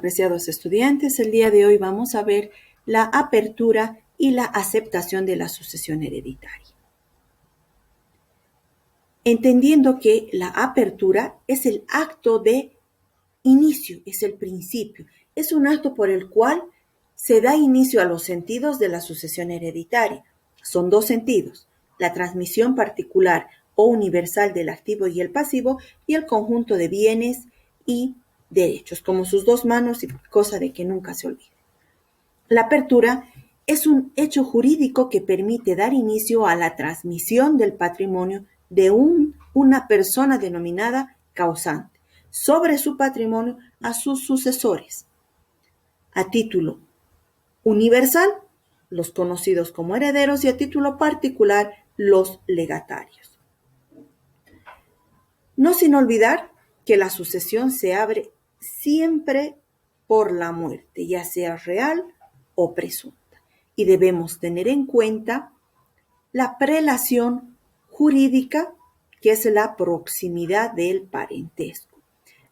Apreciados estudiantes, el día de hoy vamos a ver la apertura y la aceptación de la sucesión hereditaria. Entendiendo que la apertura es el acto de inicio, es el principio, es un acto por el cual se da inicio a los sentidos de la sucesión hereditaria. Son dos sentidos: la transmisión particular o universal del activo y el pasivo, y el conjunto de bienes y derechos, como sus dos manos, y cosa de que nunca se olvide. La apertura es un hecho jurídico que permite dar inicio a la transmisión del patrimonio de una persona denominada causante sobre su patrimonio a sus sucesores. A título universal, los conocidos como herederos, y a título particular, los legatarios. No sin olvidar que la sucesión se abre siempre por la muerte, ya sea real o presunta, y debemos tener en cuenta la prelación jurídica, que es la proximidad del parentesco.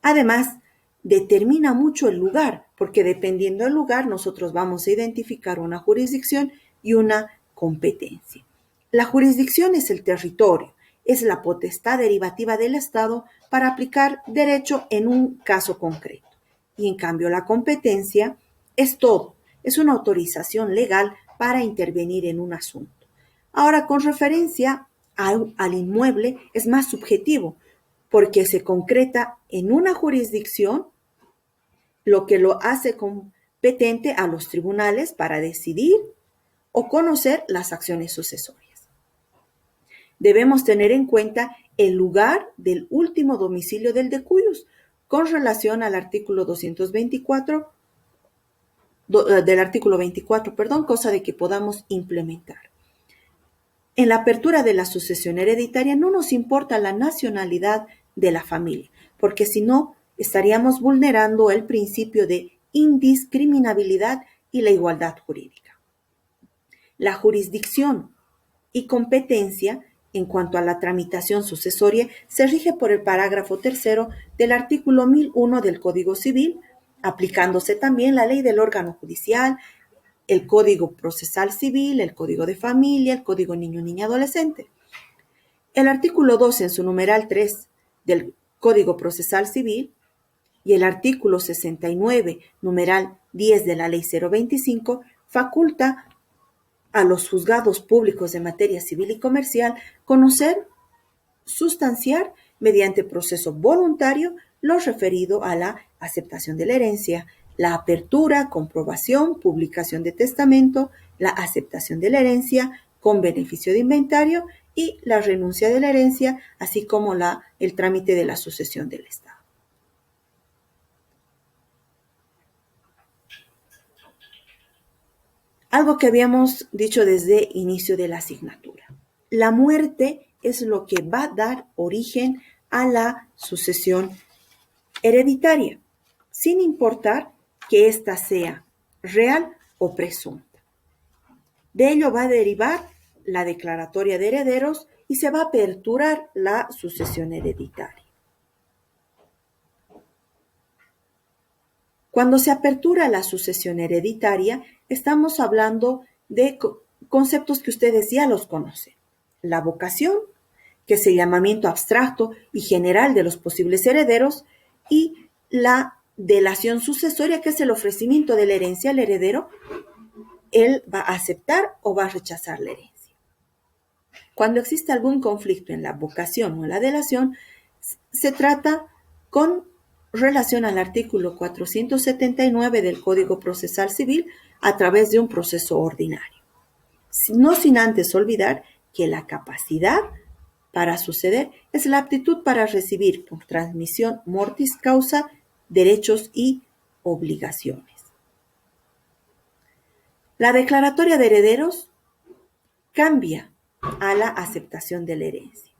Además, determina mucho el lugar, porque dependiendo del lugar nosotros vamos a identificar una jurisdicción y una competencia. La jurisdicción es el territorio, es la potestad derivativa del Estado para aplicar derecho en un caso concreto. Y en cambio la competencia es todo, es una autorización legal para intervenir en un asunto. Ahora, con referencia al inmueble, es más subjetivo, porque se concreta en una jurisdicción, lo que lo hace competente a los tribunales para decidir o conocer las acciones sucesorias. Debemos tener en cuenta el lugar del último domicilio del decuyus con relación al artículo 224 del artículo 24, cosa de que podamos implementar. En la apertura de la sucesión hereditaria no nos importa la nacionalidad de la familia, porque si no, estaríamos vulnerando el principio de indiscriminabilidad y la igualdad jurídica. La jurisdicción y competencia en cuanto a la tramitación sucesoria se rige por el parágrafo 3 del artículo 1001 del Código Civil, aplicándose también la ley del órgano judicial, el Código Procesal Civil, el Código de Familia, el Código Niño-Niña Adolescente. El artículo 12 en su numeral 3 del Código Procesal Civil y el artículo 69, numeral 10 de la Ley 025, faculta a los juzgados públicos de materia civil y comercial conocer, sustanciar mediante proceso voluntario lo referido a la aceptación de la herencia, la apertura, comprobación, publicación de testamento, la aceptación de la herencia con beneficio de inventario y la renuncia de la herencia, así como el trámite de la sucesión del Estado. Algo que habíamos dicho desde inicio de la asignatura. La muerte es lo que va a dar origen a la sucesión hereditaria, sin importar que ésta sea real o presunta. De ello va a derivar la declaratoria de herederos y se va a aperturar la sucesión hereditaria. Cuando se apertura la sucesión hereditaria, estamos hablando de conceptos que ustedes ya los conocen. La vocación, que es el llamamiento abstracto y general de los posibles herederos, y la delación sucesoria, que es el ofrecimiento de la herencia al heredero. Él va a aceptar o va a rechazar la herencia. Cuando existe algún conflicto en la vocación o en la delación, se trata con relación al artículo 479 del Código Procesal Civil a través de un proceso ordinario. No sin antes olvidar que la capacidad para suceder es la aptitud para recibir por transmisión mortis causa derechos y obligaciones. La declaratoria de herederos cambia a la aceptación de la herencia,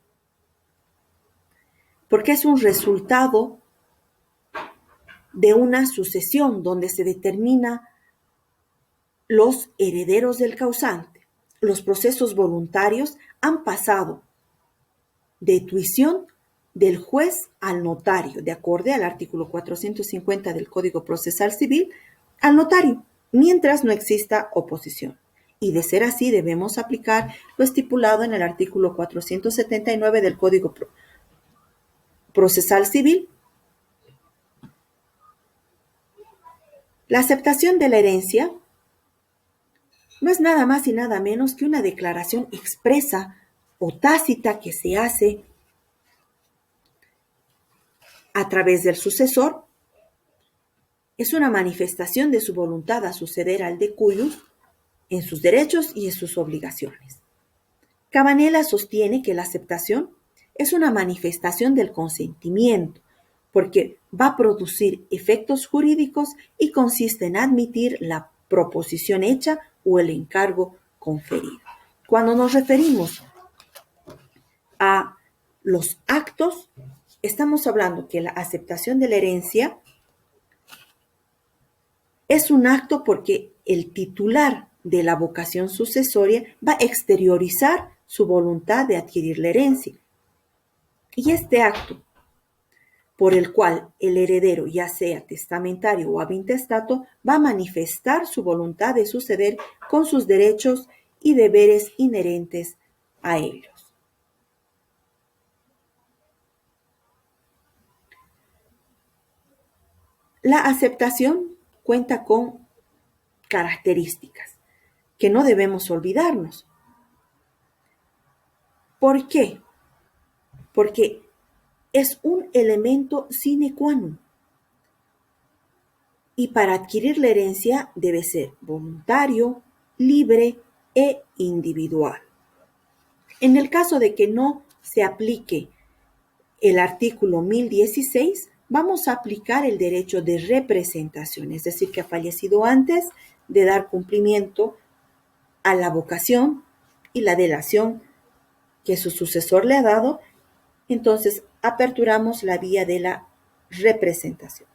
porque es un resultado de una sucesión donde se determina los herederos del causante. Los procesos voluntarios han pasado de tuición del juez al notario, de acuerdo al artículo 450 del Código Procesal Civil, al notario, mientras no exista oposición. Y de ser así, debemos aplicar lo estipulado en el artículo 479 del Código Procesal Civil. La aceptación de la herencia no es nada más y nada menos que una declaración expresa o tácita que se hace a través del sucesor. Es una manifestación de su voluntad a suceder al de cuyos en sus derechos y en sus obligaciones. Cabanela sostiene que la aceptación es una manifestación del consentimiento, porque va a producir efectos jurídicos y consiste en admitir la proposición hecha o el encargo conferido. Cuando nos referimos a los actos, estamos hablando que la aceptación de la herencia es un acto porque el titular de la vocación sucesoria va a exteriorizar su voluntad de adquirir la herencia. Y este acto, por el cual el heredero, ya sea testamentario o intestato, va a manifestar su voluntad de suceder con sus derechos y deberes inherentes a ellos. La aceptación cuenta con características que no debemos olvidarnos. ¿Por qué? Porque es un elemento sine qua non. Y para adquirir la herencia debe ser voluntario, libre e individual. En el caso de que no se aplique el artículo 1016, vamos a aplicar el derecho de representación, es decir, que ha fallecido antes de dar cumplimiento a la vocación y la delación que su sucesor le ha dado, entonces aperturamos la vía de la representación.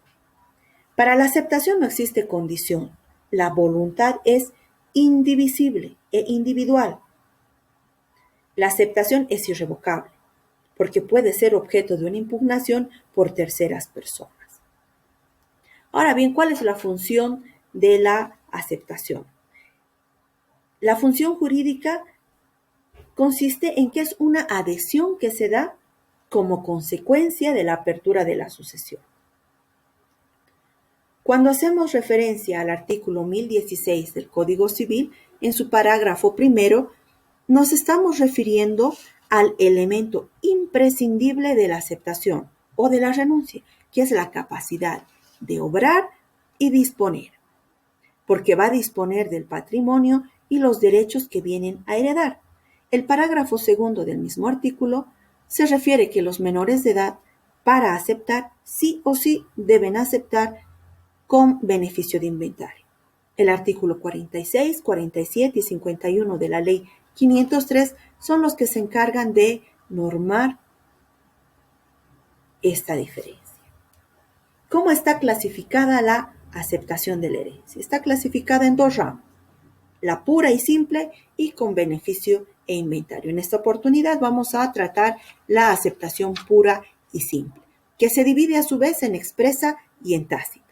Para la aceptación no existe condición. La voluntad es indivisible e individual. La aceptación es irrevocable, porque puede ser objeto de una impugnación por terceras personas. Ahora bien, ¿cuál es la función de la aceptación? La función jurídica consiste en que es una adhesión que se da como consecuencia de la apertura de la sucesión. Cuando hacemos referencia al artículo 1016 del Código Civil, en su parágrafo primero, nos estamos refiriendo al elemento imprescindible de la aceptación o de la renuncia, que es la capacidad de obrar y disponer, porque va a disponer del patrimonio y los derechos que vienen a heredar. El parágrafo segundo del mismo artículo se refiere que los menores de edad, para aceptar, sí o sí deben aceptar con beneficio de inventario. El artículo 46, 47 y 51 de la Ley 503 son los que se encargan de normar esta diferencia. ¿Cómo está clasificada la aceptación de la herencia? Está clasificada en dos ramas: la pura y simple y con beneficio e inventario. En esta oportunidad vamos a tratar la aceptación pura y simple, que se divide a su vez en expresa y en tácita.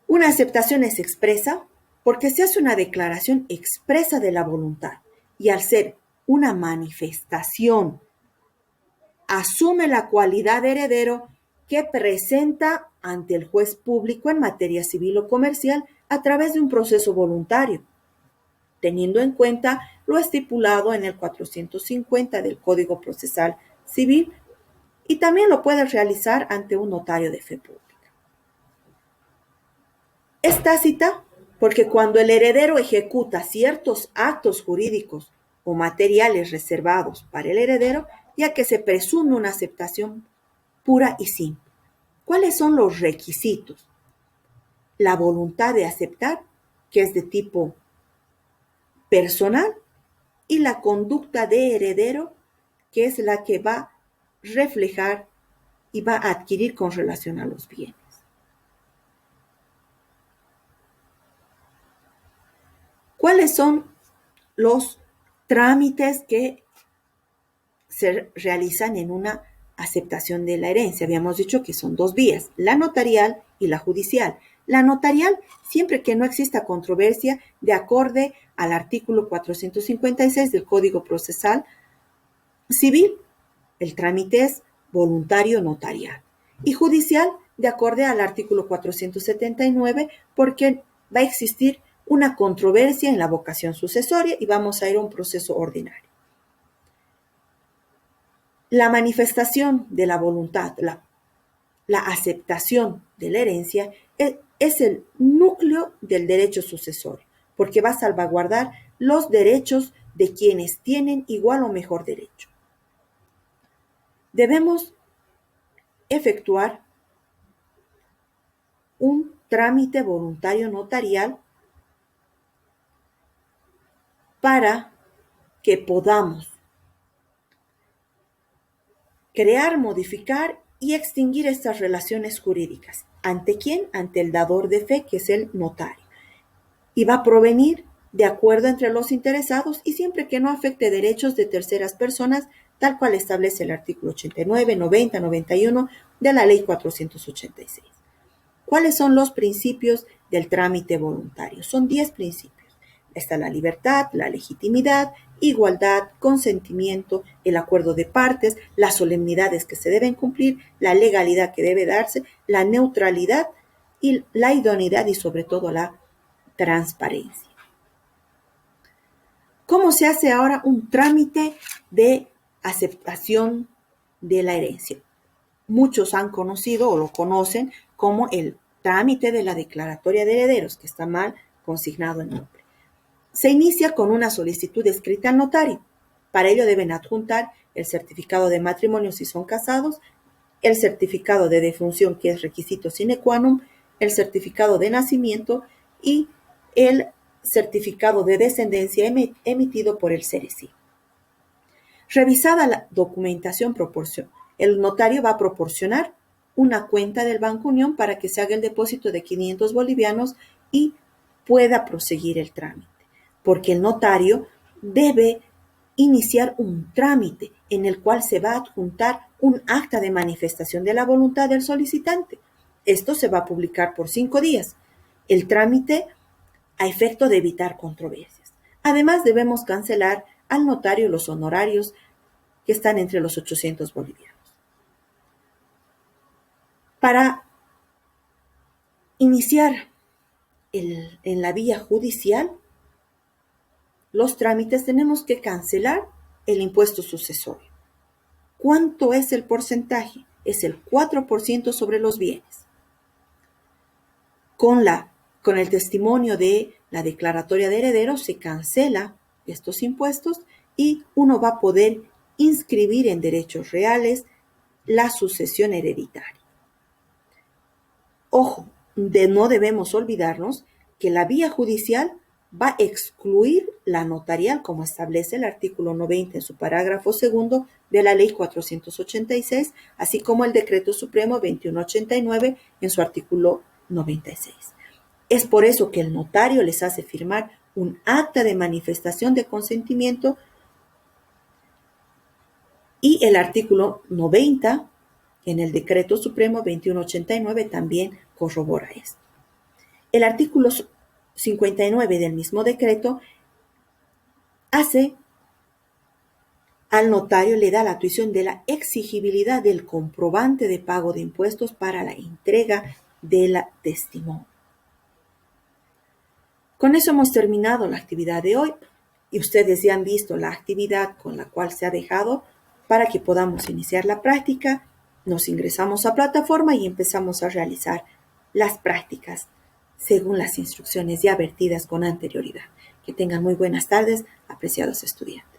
Una aceptación es expresa porque se hace una declaración expresa de la voluntad y al ser una manifestación asume la cualidad de heredero que presenta ante el juez público en materia civil o comercial a través de un proceso voluntario, teniendo en cuenta lo estipulado en el 450 del Código Procesal Civil, y también lo puede realizar ante un notario de fe pública. Es tácita porque cuando el heredero ejecuta ciertos actos jurídicos o materiales reservados para el heredero, ya que se presume una aceptación pura y simple. ¿Cuáles son los requisitos? La voluntad de aceptar, que es de tipo personal, y la conducta de heredero, que es la que va a reflejar y va a adquirir con relación a los bienes. ¿Cuáles son los trámites que se realizan en una aceptación de la herencia. Habíamos dicho que son dos vías, la notarial y la judicial. La notarial, siempre que no exista controversia, de acorde al artículo 456 del Código Procesal Civil, el trámite es voluntario notarial. Y judicial, de acorde al artículo 479, porque va a existir una controversia en la vocación sucesoria y vamos a ir a un proceso ordinario. La manifestación de la voluntad, la aceptación de la herencia es el núcleo del derecho sucesorio, porque va a salvaguardar los derechos de quienes tienen igual o mejor derecho. Debemos efectuar un trámite voluntario notarial para que podamos crear, modificar y extinguir estas relaciones jurídicas. ¿Ante quién? Ante el dador de fe, que es el notario. Y va a provenir de acuerdo entre los interesados y siempre que no afecte derechos de terceras personas, tal cual establece el artículo 89, 90, 91 de la Ley 486. ¿Cuáles son los principios del trámite voluntario? Son 10 principios. Está la libertad, la legitimidad, igualdad, consentimiento, el acuerdo de partes, las solemnidades que se deben cumplir, la legalidad que debe darse, la neutralidad y la idoneidad y sobre todo la transparencia. ¿Cómo se hace ahora un trámite de aceptación de la herencia? Muchos han conocido o lo conocen como el trámite de la declaratoria de herederos, que está mal consignado el nombre. Se inicia con una solicitud escrita al notario. Para ello deben adjuntar el certificado de matrimonio si son casados, el certificado de defunción, que es requisito sine qua non, el certificado de nacimiento y el certificado de descendencia emitido por el CERECI. Revisada la documentación, el notario va a proporcionar una cuenta del Banco Unión para que se haga el depósito de 500 bolivianos y pueda proseguir el trámite, porque el notario debe iniciar un trámite en el cual se va a adjuntar un acta de manifestación de la voluntad del solicitante. Esto se va a publicar por 5 días. El trámite a efecto de evitar controversias. Además, debemos cancelar al notario los honorarios que están entre los 800 bolivianos. Para iniciar en la vía judicial los trámites, tenemos que cancelar el impuesto sucesorio. ¿Cuánto es el porcentaje? Es el 4% sobre los bienes. Con el testimonio de la declaratoria de herederos se cancela estos impuestos y uno va a poder inscribir en derechos reales la sucesión hereditaria. Ojo, no debemos olvidarnos que la vía judicial va a excluir la notarial, como establece el artículo 90 en su parágrafo segundo de la Ley 486, así como el Decreto Supremo 2189 en su artículo 96. Es por eso que el notario les hace firmar un acta de manifestación de consentimiento y el artículo 90 en el Decreto Supremo 2189 también corrobora esto. El artículo 59 del mismo decreto hace al notario, le da la tuición de la exigibilidad del comprobante de pago de impuestos para la entrega de la testimonio. Con eso hemos terminado la actividad de hoy y ustedes ya han visto la actividad con la cual se ha dejado. Para que podamos iniciar la práctica, nos ingresamos a plataforma y empezamos a realizar las prácticas según las instrucciones ya vertidas con anterioridad. Que tengan muy buenas tardes, apreciados estudiantes.